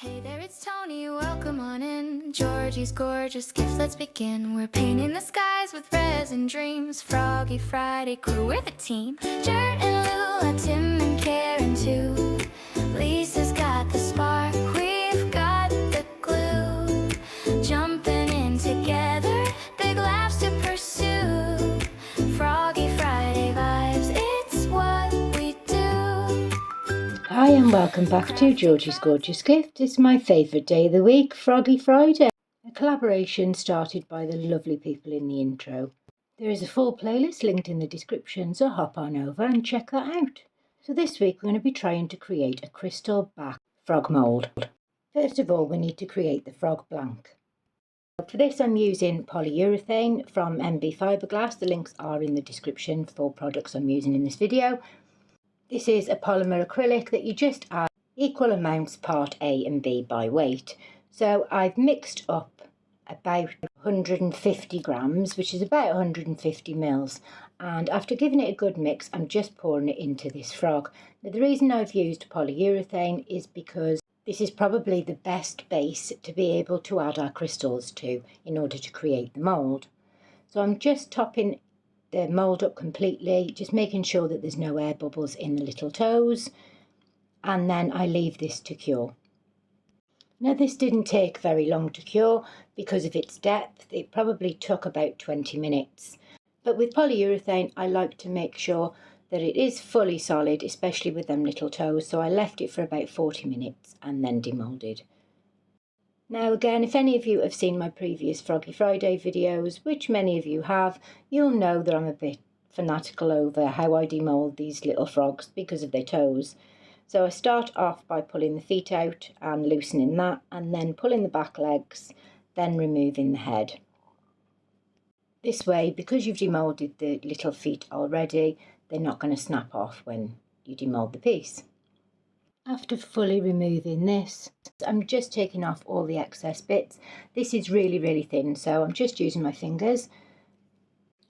Hey there, it's Tony, welcome on in. Georgie's Gorgeous Gifts, let's begin. We're painting the skies with resin dreams. Froggy Friday crew, we're the team. Jert and Lula, Tim and Karen too. Lisa's got the spark, we've got the glue. Jumping in together, big laughs to pursue. Froggy Friday vibes, it's what we do. Hi and welcome back to Georgie's Gorgeous Gift. It's my favourite day of the week, Froggy Friday. A collaboration started by the lovely people in the intro. There is a full playlist linked in the description, so hop on over and check that out. So this week we're going to be trying to create a crystal back frog mould. First of all, we need to create the frog blank. For this I'm using polyurethane from MB Fiberglass. The links are in the description for products I'm using in this video. This is a polymer acrylic that you just add equal amounts part A and B by weight. So I've mixed up about 150 grams, which is about 150 mils. And after giving it a good mix, I'm just pouring it into this frog. Now the reason I've used polyurethane is because this is probably the best base to be able to add our crystals to in order to create the mould. So I'm just topping the mould up completely, just making sure that there's no air bubbles in the little toes, and then I leave this to cure. Now this didn't take very long to cure because of its depth. It probably took about 20 minutes, but with polyurethane I like to make sure that it is fully solid, especially with them little toes, so I left it for about 40 minutes and then demoulded. Now again, if any of you have seen my previous Froggy Friday videos, which many of you have, you'll know that I'm a bit fanatical over how I demould these little frogs because of their toes. So I start off by pulling the feet out and loosening that, and then pulling the back legs, then removing the head. This way, because you've demoulded the little feet already, they're not going to snap off when you demould the piece. After fully removing this, I'm just taking off all the excess bits. This is really thin, so I'm just using my fingers.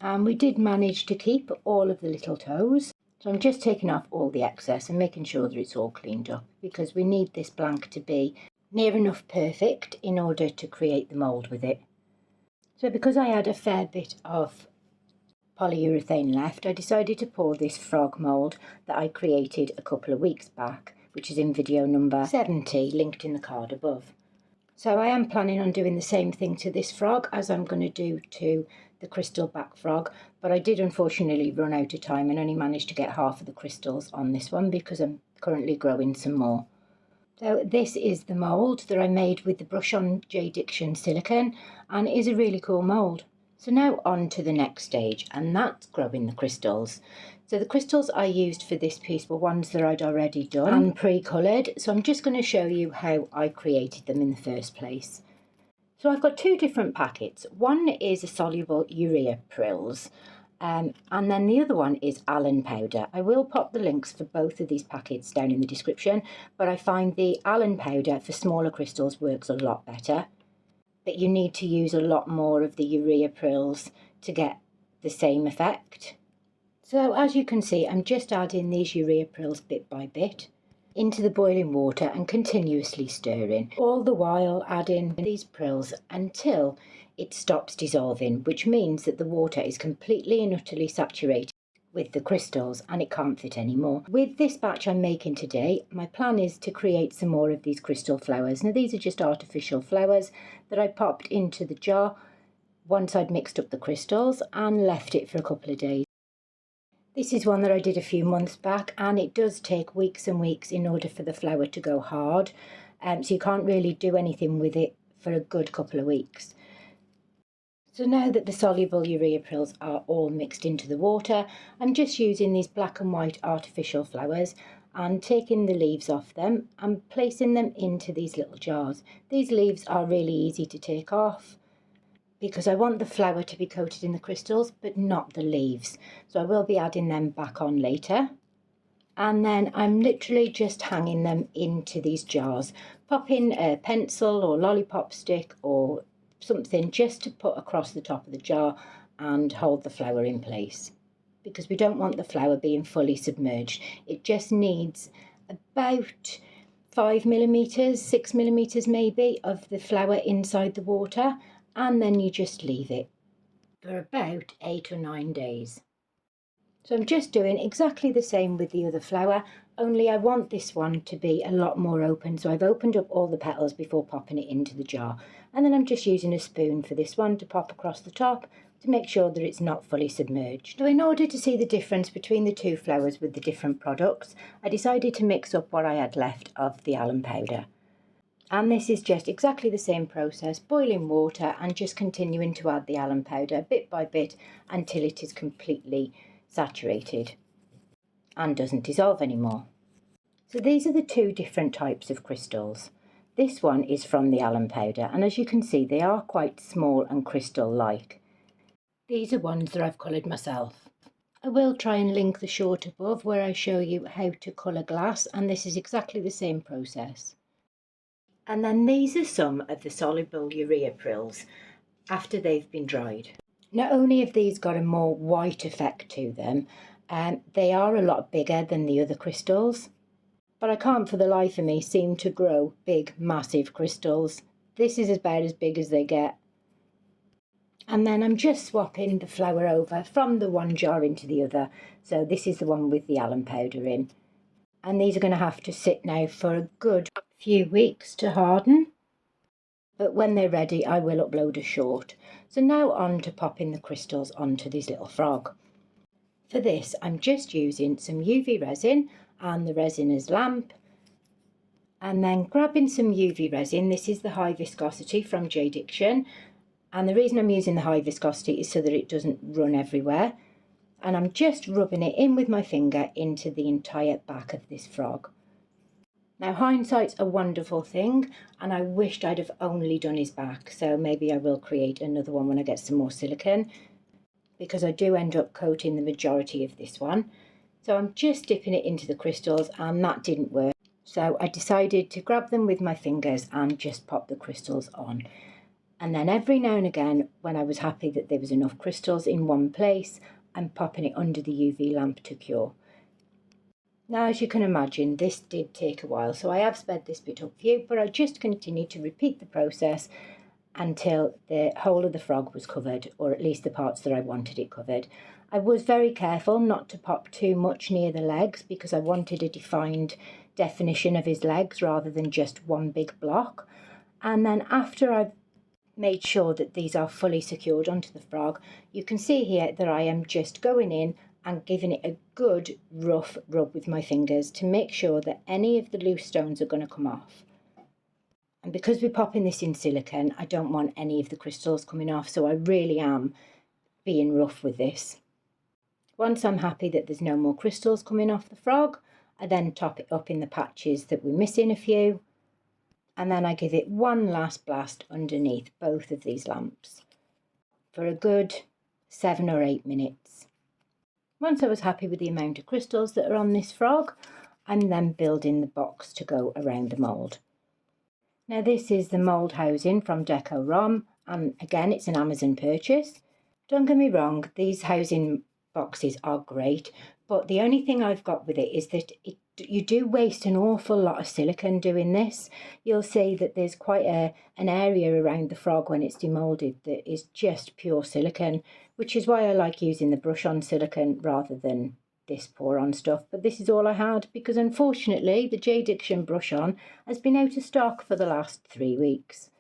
And we did manage to keep all of the little toes. So I'm just taking off all the excess and making sure that it's all cleaned up, because we need this blank to be near enough perfect in order to create the mould with it. So because I had a fair bit of polyurethane left, I decided to pour this frog mould that I created a couple of weeks back, which is in video number 70, linked in the card above. So I am planning on doing the same thing to this frog as I'm going to do to the crystal back frog, but I did unfortunately run out of time and only managed to get half of the crystals on this one because I'm currently growing some more. So this is the mould that I made with the brush on J. Diction silicone, and it is a really cool mould. So now on to the next stage, and that's growing the crystals. So the crystals I used for this piece were ones that I'd already done and pre-coloured, so I'm just going to show you how I created them in the first place. So I've got two different packets. One is a soluble urea prills, and then the other one is alaun powder. I will pop the links for both of these packets down in the description, but I find the alaun powder for smaller crystals works a lot better. But you need to use a lot more of the urea prills to get the same effect. So as you can see, I'm just adding these urea prills bit by bit into the boiling water and continuously stirring, all the while adding these prills until it stops dissolving, which means that the water is completely and utterly saturated with the crystals and it can't fit anymore. With this batch I'm making today, my plan is to create some more of these crystal flowers. Now these are just artificial flowers that I popped into the jar once I'd mixed up the crystals and left it for a couple of days. This is one that I did a few months back, and it does take weeks and weeks in order for the flower to go hard, so you can't really do anything with it for a good couple of weeks. So now that the soluble urea prills are all mixed into the water, I'm just using these black and white artificial flowers and taking the leaves off them and placing them into these little jars. These leaves are really easy to take off because I want the flower to be coated in the crystals but not the leaves, so I will be adding them back on later. And then I'm literally just hanging them into these jars, popping a pencil or lollipop stick or something just to put across the top of the jar and hold the flower in place, because we don't want the flower being fully submerged. It just needs about 5mm, 6mm maybe, of the flour inside the water, and then you just leave it for about 8 or 9 days. So I'm just doing exactly the same with the other flower, only I want this one to be a lot more open, so I've opened up all the petals before popping it into the jar, and then I'm just using a spoon for this one to pop across the top to make sure that it's not fully submerged. So in order to see the difference between the two flowers with the different products, I decided to mix up what I had left of the alum powder. And this is just exactly the same process, boiling water and just continuing to add the alum powder bit by bit until it is completely saturated and doesn't dissolve anymore. So these are the two different types of crystals. This one is from the alum powder, and as you can see they are quite small and crystal-like. These are ones that I've coloured myself. I will try and link the short above where I show you how to colour glass, and this is exactly the same process. And then these are some of the soluble urea prills after they've been dried. Not only have these got a more white effect to them, they are a lot bigger than the other crystals, but I can't for the life of me seem to grow big massive crystals. This is about as big as they get. And then I'm just swapping the flour over from the one jar into the other. So this is the one with the alum powder in, and these are going to have to sit now for a good few weeks to harden. But when they're ready, I will upload a short. So now on to popping the crystals onto this little frog. For this, I'm just using some UV resin and the resin as lamp. And then grabbing some UV resin, this is the high viscosity from Georgiesgorgeous. And the reason I'm using the high viscosity is so that it doesn't run everywhere. And I'm just rubbing it in with my finger into the entire back of this frog. Now hindsight's a wonderful thing, and I wished I'd have only done his back, so maybe I will create another one when I get some more silicone, because I do end up coating the majority of this one. So I'm just dipping it into the crystals, and that didn't work. So I decided to grab them with my fingers and just pop the crystals on. And then every now and again, when I was happy that there was enough crystals in one place, I'm popping it under the UV lamp to cure. Now, as you can imagine, this did take a while, so I have sped this bit up for you, but I just continued to repeat the process until the whole of the frog was covered, or at least the parts that I wanted it covered. I was very careful not to pop too much near the legs because I wanted a defined definition of his legs rather than just one big block. And then after I've made sure that these are fully secured onto the frog, you can see here that I am just going in and giving it a good rough rub with my fingers to make sure that any of the loose stones are going to come off. And because we're popping this in silicone, I don't want any of the crystals coming off, so I really am being rough with this. Once I'm happy that there's no more crystals coming off the frog, I then top it up in the patches that we're missing a few, and then I give it one last blast underneath both of these lamps for a good 7 or 8 minutes. Once I was happy with the amount of crystals that are on this frog, I'm then building the box to go around the mould. Now this is the mould housing from Deco, and again it's an Amazon purchase. Don't get me wrong, these housing boxes are great, but the only thing I've got with it is that you do waste an awful lot of silicone doing this. You'll see that there's quite an area around the frog when it's demoulded that is just pure silicone, which is why I like using the brush on silicone rather than this pour on stuff. But this is all I had because unfortunately the Georgiesgorgeous brush on has been out of stock for the last 3 weeks.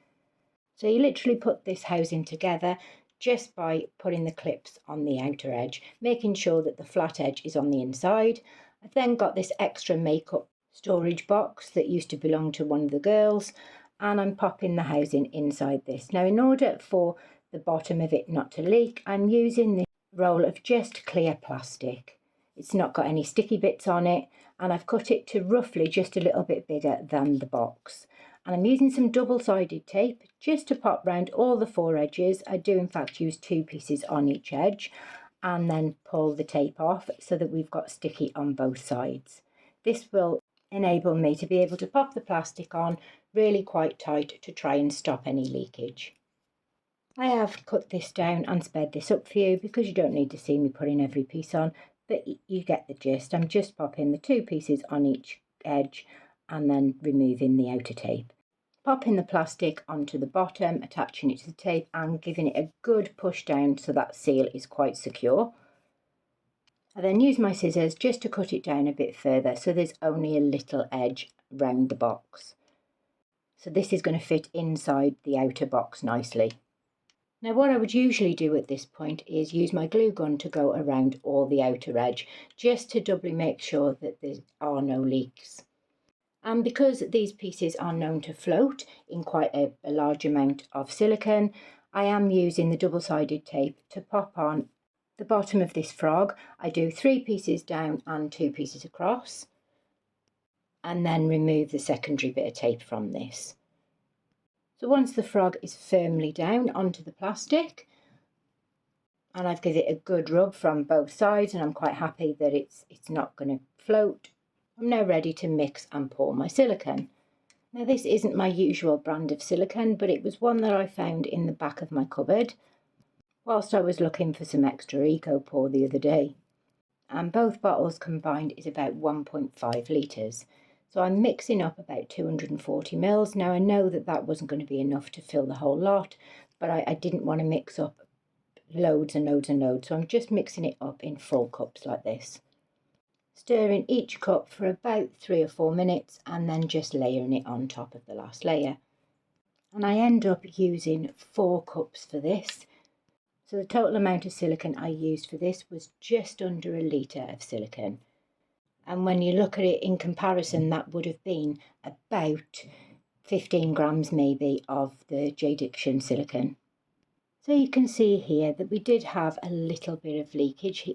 So you literally put this housing together just by putting the clips on the outer edge, making sure that the flat edge is on the inside. I've then got this extra makeup storage box that used to belong to one of the girls, and I'm popping the housing inside this. Now, in order for the bottom of it not to leak, I'm using this roll of just clear plastic. It's not got any sticky bits on it, and I've cut it to roughly just a little bit bigger than the box. And I'm using some double-sided tape just to pop round all the 4 edges. I do in fact use 2 pieces on each edge and then pull the tape off so that we've got sticky on both sides. This will enable me to be able to pop the plastic on really quite tight to try and stop any leakage. I have cut this down and sped this up for you because you don't need to see me putting every piece on, but you get the gist. I'm just popping the 2 pieces on each edge and then removing the outer tape. Popping the plastic onto the bottom, attaching it to the tape and giving it a good push down so that seal is quite secure. I then use my scissors just to cut it down a bit further so there's only a little edge round the box. So this is going to fit inside the outer box nicely. Now what I would usually do at this point is use my glue gun to go around all the outer edge just to doubly make sure that there are no leaks. And because these pieces are known to float in quite a large amount of silicone, I am using the double-sided tape to pop on the bottom of this frog. I do 3 pieces down and 2 pieces across, and then remove the secondary bit of tape from this. So once the frog is firmly down onto the plastic, and I've given it a good rub from both sides, and I'm quite happy that it's not going to float, I'm now ready to mix and pour my silicone. Now this isn't my usual brand of silicone, but it was one that I found in the back of my cupboard whilst I was looking for some extra eco pour the other day. And both bottles combined is about 1.5 litres. So I'm mixing up about 240 mils. Now I know that that wasn't going to be enough to fill the whole lot, but I didn't want to mix up loads and loads and loads. So I'm just mixing it up in full cups like this. Stirring each cup for about 3 or 4 minutes and then just layering it on top of the last layer. And I end up using 4 cups for this. So the total amount of silicone I used for this was just under a litre of silicone. And when you look at it in comparison, that would have been about 15 grams maybe of the Georgiesgorgeous silicone. So you can see here that we did have a little bit of leakage,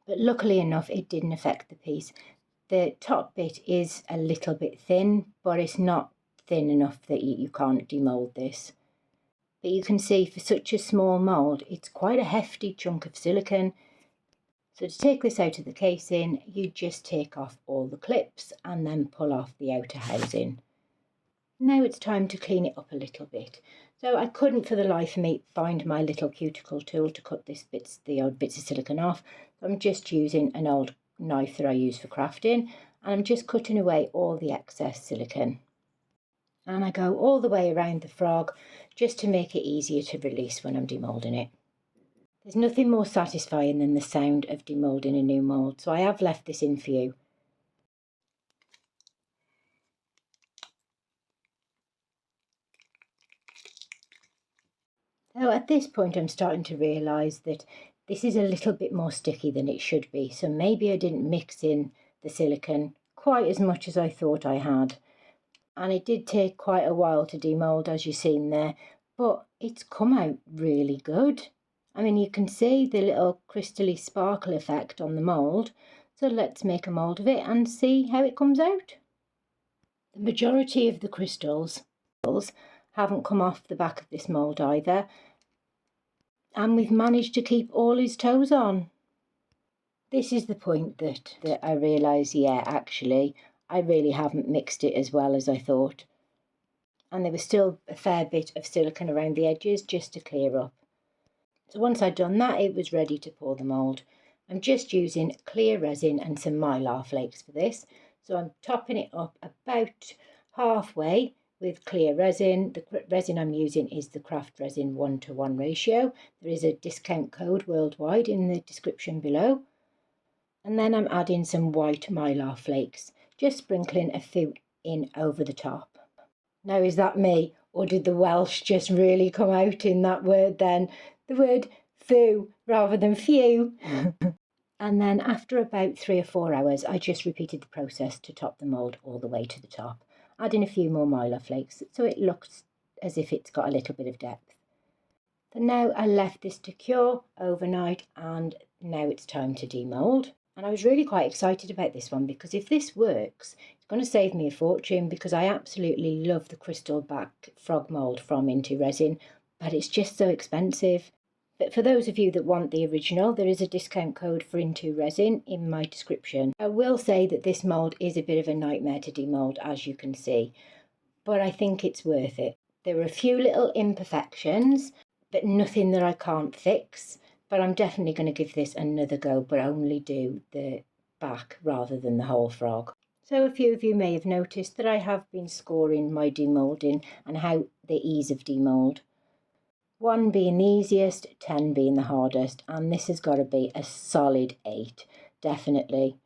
but luckily enough it didn't affect the piece. The top bit is a little bit thin, but it's not thin enough that you can't demould this. But you can see for such a small mould, it's quite a hefty chunk of silicone. So to take this out of the casing, you just take off all the clips and then pull off the outer housing. Now it's time to clean it up a little bit. So I couldn't for the life of me find my little cuticle tool to cut the old bits of silicone off. So I'm just using an old knife that I use for crafting, and I'm just cutting away all the excess silicone. And I go all the way around the frog just to make it easier to release when I'm demoulding it. There's nothing more satisfying than the sound of demoulding a new mould, so I have left this in for you. So at this point I'm starting to realise that this is a little bit more sticky than it should be, so maybe I didn't mix in the silicone quite as much as I thought I had. And it did take quite a while to demould, as you've seen there, but it's come out really good. I mean, you can see the little crystally sparkle effect on the mould, so let's make a mould of it and see how it comes out. The majority of the crystals haven't come off the back of this mould either, and we've managed to keep all his toes on. This is the point that I realise, yeah, actually, I really haven't mixed it as well as I thought. And there was still a fair bit of silicone around the edges just to clear up. So once I'd done that, it was ready to pour the mould. I'm just using clear resin and some mylar flakes for this. So I'm topping it up about halfway with clear resin. The resin I'm using is the craft resin 1:1 ratio. There is a discount code worldwide in the description below. And then I'm adding some white mylar flakes, just sprinkling a few in over the top. Now, is that me, or did the Welsh just really come out in that word then? The word foo rather than few. And then after about 3 or 4 hours, I just repeated the process to top the mould all the way to the top, adding a few more mylar flakes so it looks as if it's got a little bit of depth. So now I left this to cure overnight, and now it's time to demould. And I was really quite excited about this one because if this works, it's going to save me a fortune, because I absolutely love the crystal back frog mould from Into Resin, but it's just so expensive. But for those of you that want the original, there is a discount code for Into Resin in my description. I will say that this mould is a bit of a nightmare to demould, as you can see, but I think it's worth it. There are a few little imperfections, but nothing that I can't fix. But I'm definitely going to give this another go, but only do the back rather than the whole frog. So a few of you may have noticed that I have been scoring my demoulding and how the ease of demould. 1 being the easiest, 10 being the hardest, and this has got to be a solid 8, definitely.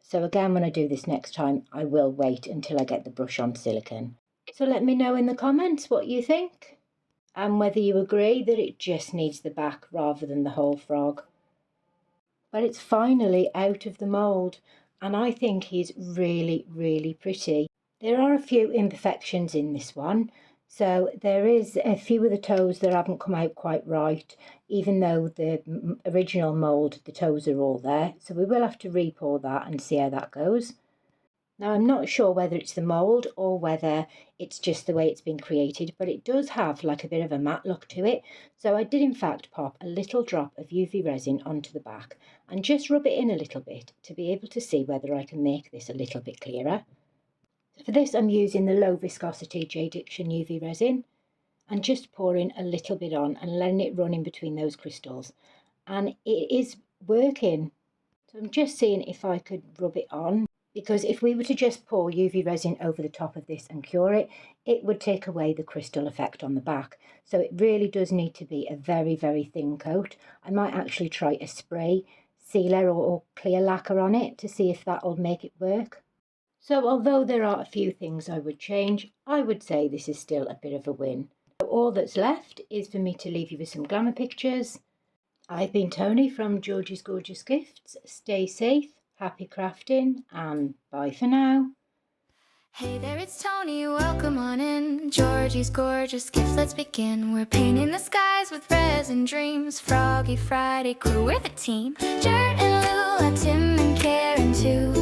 So again, when I do this next time, I will wait until I get the brush on silicone. So let me know in the comments what you think and whether you agree that it just needs the back rather than the whole frog. But it's finally out of the mould, and I think he's really, really pretty. There are a few imperfections in this one. So there is a few of the toes that haven't come out quite right, even though the original mould, the toes are all there. So we will have to re-pour that and see how that goes. Now I'm not sure whether it's the mould or whether it's just the way it's been created, but it does have like a bit of a matte look to it. So I did in fact pop a little drop of UV resin onto the back and just rub it in a little bit to be able to see whether I can make this a little bit clearer. For this I'm using the low viscosity J. Diction UV resin and just pouring a little bit on and letting it run in between those crystals, and it is working. So I'm just seeing if I could rub it on, because if we were to just pour UV resin over the top of this and cure it, it would take away the crystal effect on the back. So it really does need to be a very, very thin coat. I might actually try a spray sealer or clear lacquer on it to see if that will make it work. So although there are a few things I would change, I would say this is still a bit of a win. So all that's left is for me to leave you with some glamour pictures. I've been Tony from Georgie's Gorgeous Gifts. Stay safe, happy crafting, and bye for now. Hey there, it's Tony, welcome on in. Georgie's Gorgeous Gifts, let's begin. We're painting the skies with resin dreams. Froggy Friday crew, we're the team. Jared and Lou, Tim and Karen too.